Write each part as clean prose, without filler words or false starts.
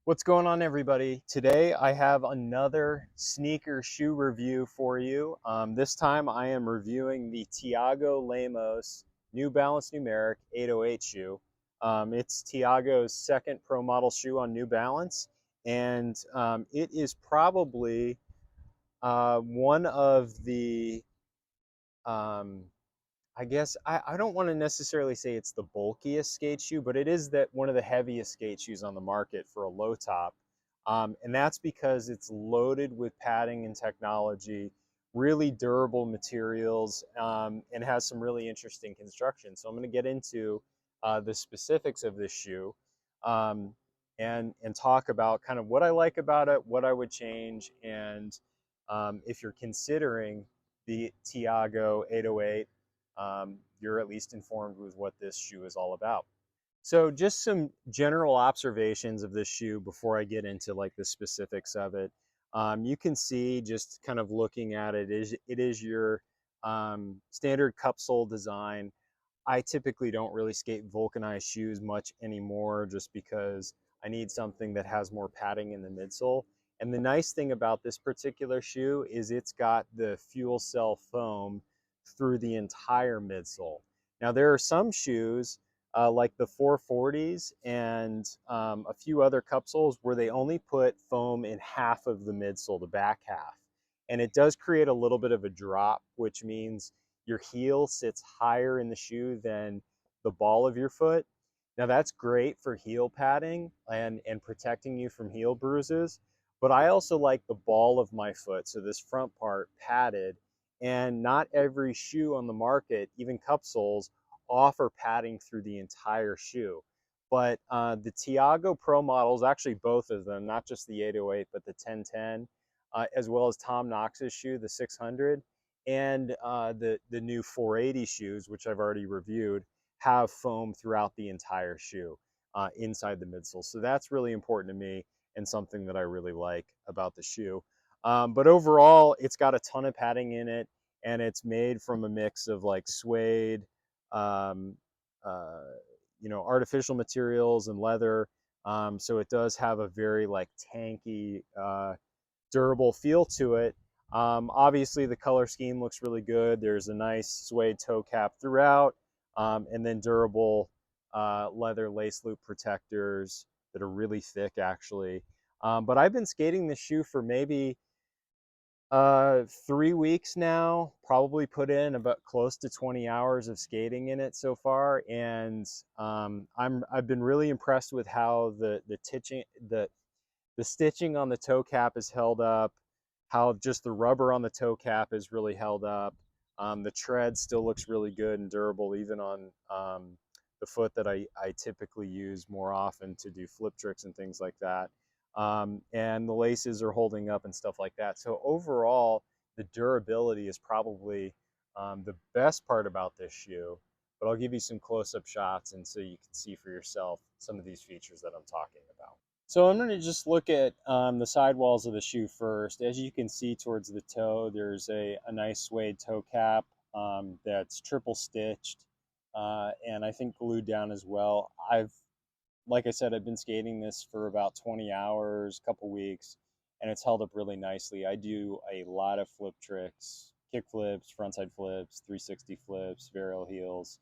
What's going on, everybody? Today I have another sneaker shoe review for you. This time I am reviewing the Tiago Lemos New Balance Numeric 808 shoe. It's Tiago's second pro model shoe on New Balance, and it is probably one of the um, I don't want to necessarily say it's the bulkiest skate shoe, but it is that one of the heaviest skate shoes on the market for a low top. And that's because it's loaded with padding and technology, really durable materials, and has some really interesting construction. So I'm going to get into the specifics of this shoe, um, and talk about kind of what I like about it, what I would change, and if you're considering the Tiago 808, you're at least informed with what this shoe is all about. So just some general observations of this shoe before I get into like the specifics of it. You can see just kind of looking at it, it is your standard cup sole design. I typically don't really skate vulcanized shoes much anymore just because I need something that has more padding in the midsole. And the nice thing about this particular shoe is it's got the fuel cell foam through the entire midsole. Now there are some shoes like the 440s and a few other cup soles where they only put foam in half of the midsole, the back half. And it does create a little bit of a drop, which means your heel sits higher in the shoe than the ball of your foot. Now that's great for heel padding and protecting you from heel bruises, but I also like the ball of my foot, so this front part padded, and not every shoe on the market, even cup soles, offer padding through the entire shoe. But the Tiago Pro models, actually both of them, not just the 808, but the 1010, as well as Tom Knox's shoe, the 600, and the new 480 shoes, which I've already reviewed, have foam throughout the entire shoe inside the midsole. So that's really important to me and something that I really like about the shoe. But overall, it's got a ton of padding in it, and it's made from a mix of like suede, um, uh, artificial materials and leather. So it does have a very like tanky, durable feel to it. Obviously, the color scheme looks really good. There's a nice suede toe cap throughout, and then durable leather lace loop protectors that are really thick, actually. But I've been skating this shoe for maybe 3 weeks now. Probably put in about close to 20 hours of skating in it so far, and I've been really impressed with how the stitching on the toe cap is held up, how just the rubber on the toe cap is really held up. The tread still looks really good and durable, even on the foot that I typically use more often to do flip tricks and things like that. And the laces are holding up and stuff like that. So overall, the durability is probably the best part about this shoe. But I'll give you some close-up shots, and so you can see for yourself some of these features that I'm talking about. So I'm going to just look at the sidewalls of the shoe first. As you can see towards the toe, there's a nice suede toe cap that's triple stitched and I think glued down as well. Like I said, I've been skating this for about 20 hours, a couple weeks, and it's held up really nicely. I do a lot of flip tricks, kick flips, frontside flips, 360 flips, varial heels.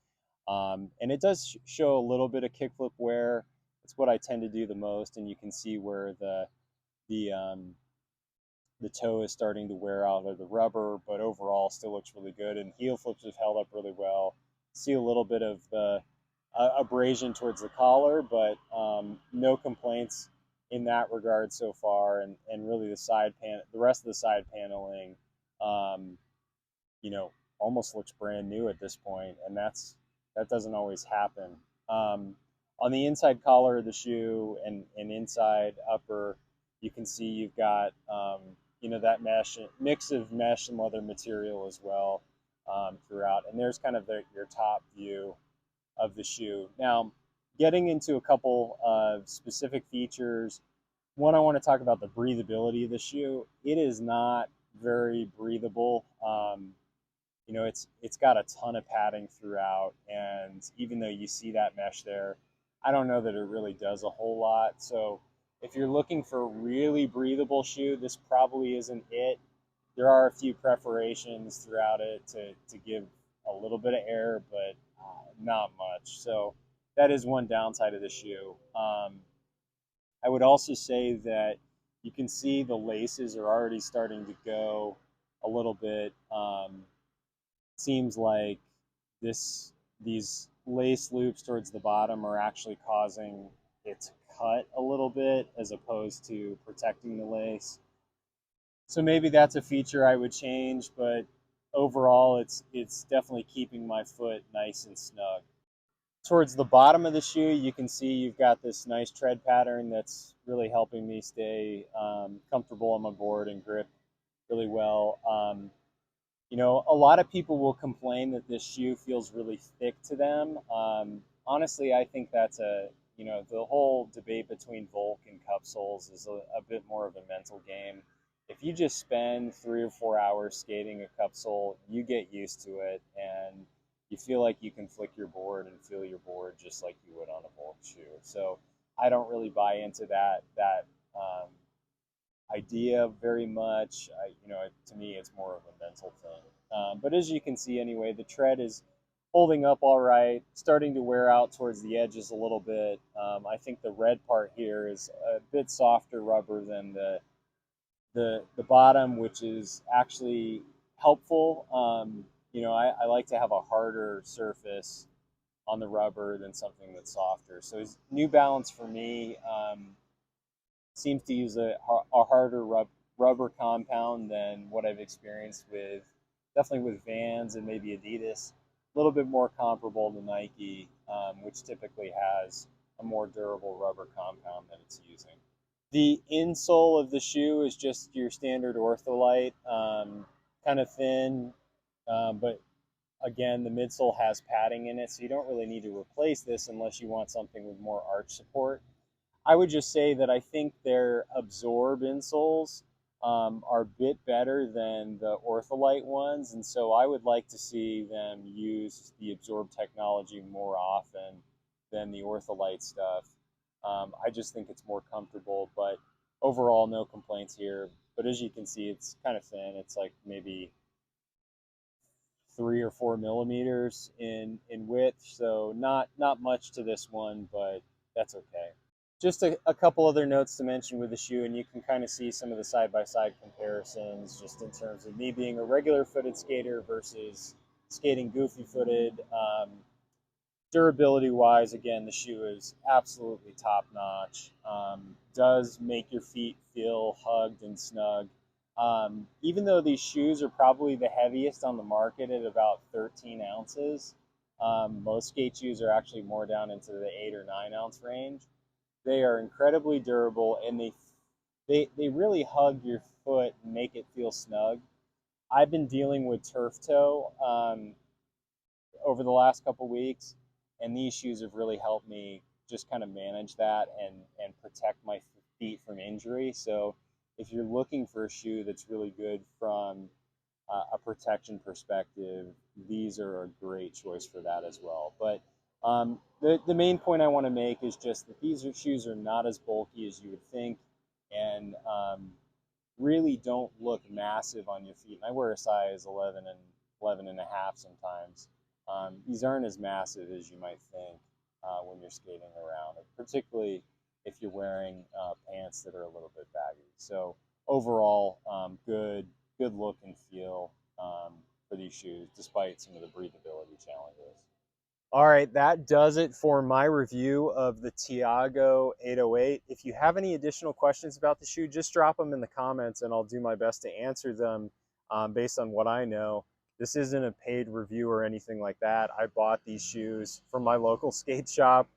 And it does show a little bit of kickflip wear. It's what I tend to do the most, and you can see where the the toe is starting to wear out of the rubber, but overall still looks really good. And heel flips have held up really well. See a little bit of the abrasion towards the collar, but no complaints in that regard so far. And really the rest of the side paneling, um, almost looks brand new at this point, and that doesn't always happen. On the inside collar of the shoe and inside upper, you can see you've got that mix of mesh and leather material as well throughout. And there's kind of your top view of the shoe. Now, getting into a couple of specific features. One, I want to talk about the breathability of the shoe. It is not very breathable. It's got a ton of padding throughout, and even though you see that mesh there, I don't know that it really does a whole lot. So If you're looking for a really breathable shoe, this probably isn't it. There are a few perforations throughout it to give a little bit of air, but not much. So that is one downside of the shoe. I would also say that you can see the laces are already starting to go a little bit. Seems like these lace loops towards the bottom are actually causing it to cut a little bit as opposed to protecting the lace. So maybe that's a feature I would change, but overall it's definitely keeping my foot nice and snug. Towards the bottom of the shoe, you can see you've got this nice tread pattern that's really helping me stay comfortable on my board and grip really well. You know, a lot of people will complain that this shoe feels really thick to them. Honestly, I think that's you know, the whole debate between Volk and cup soles is a bit more of a mental game. If you just spend 3 or 4 hours skating a cup sole, you get used to it and you feel like you can flick your board and feel your board just like you would on a Volk shoe. So I don't really buy into that idea very much. You know, to me, it's more of a mental thing. But as you can see anyway, the tread is holding up all right, starting to wear out towards the edges a little bit. I think the red part here is a bit softer rubber than the bottom, which is actually helpful. You know, I like to have a harder surface on the rubber than something that's softer. So New Balance for me seems to use a harder rubber compound than what I've experienced with, definitely with Vans and maybe Adidas. A little bit more comparable to Nike, which typically has a more durable rubber compound that it's using. The insole of the shoe is just your standard Ortholite, kind of thin, but again, the midsole has padding in it, so you don't really need to replace this unless you want something with more arch support. I would just say that I think their Absorb insoles are a bit better than the Ortholite ones, and so I would like to see them use the Absorb technology more often than the Ortholite stuff. I just think it's more comfortable, but overall, no complaints here. But as you can see, it's kind of thin. It's like maybe 3 or 4 millimeters in width, so not much to this one, but that's okay. Just a couple other notes to mention with the shoe, and you can kind of see some of the side-by-side comparisons just in terms of me being a regular-footed skater versus skating goofy-footed. Durability-wise, again, the shoe is absolutely top-notch. Does make your feet feel hugged and snug. Even though these shoes are probably the heaviest on the market at about 13 ounces, most skate shoes are actually more down into the 8 or 9 ounce range. They are incredibly durable, and they really hug your foot and make it feel snug. I've been dealing with turf toe over the last couple weeks, and these shoes have really helped me just kind of manage that and protect my feet from injury. So if you're looking for a shoe that's really good from a protection perspective, these are a great choice for that as well. But the main point I want to make is just that these shoes are not as bulky as you would think, and really don't look massive on your feet. And I wear a size 11 and 11 and a half sometimes. These aren't as massive as you might think when you're skating around, particularly if you're wearing pants that are a little bit baggy. So overall, good look and feel for these shoes, despite some of the breathability challenges. All right, that does it for my review of the Tiago 808. If you have any additional questions about the shoe, just drop them in the comments and I'll do my best to answer them based on what I know. This isn't a paid review or anything like that. I bought these shoes from my local skate shop,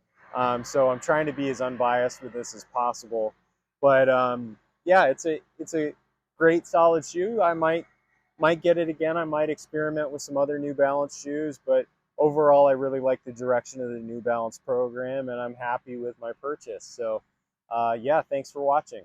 so I'm trying to be as unbiased with this as possible. But yeah, it's a great solid shoe. I might get it again. I might experiment with some other New Balance shoes, but overall, I really like the direction of the New Balance program, and I'm happy with my purchase. So, yeah, thanks for watching.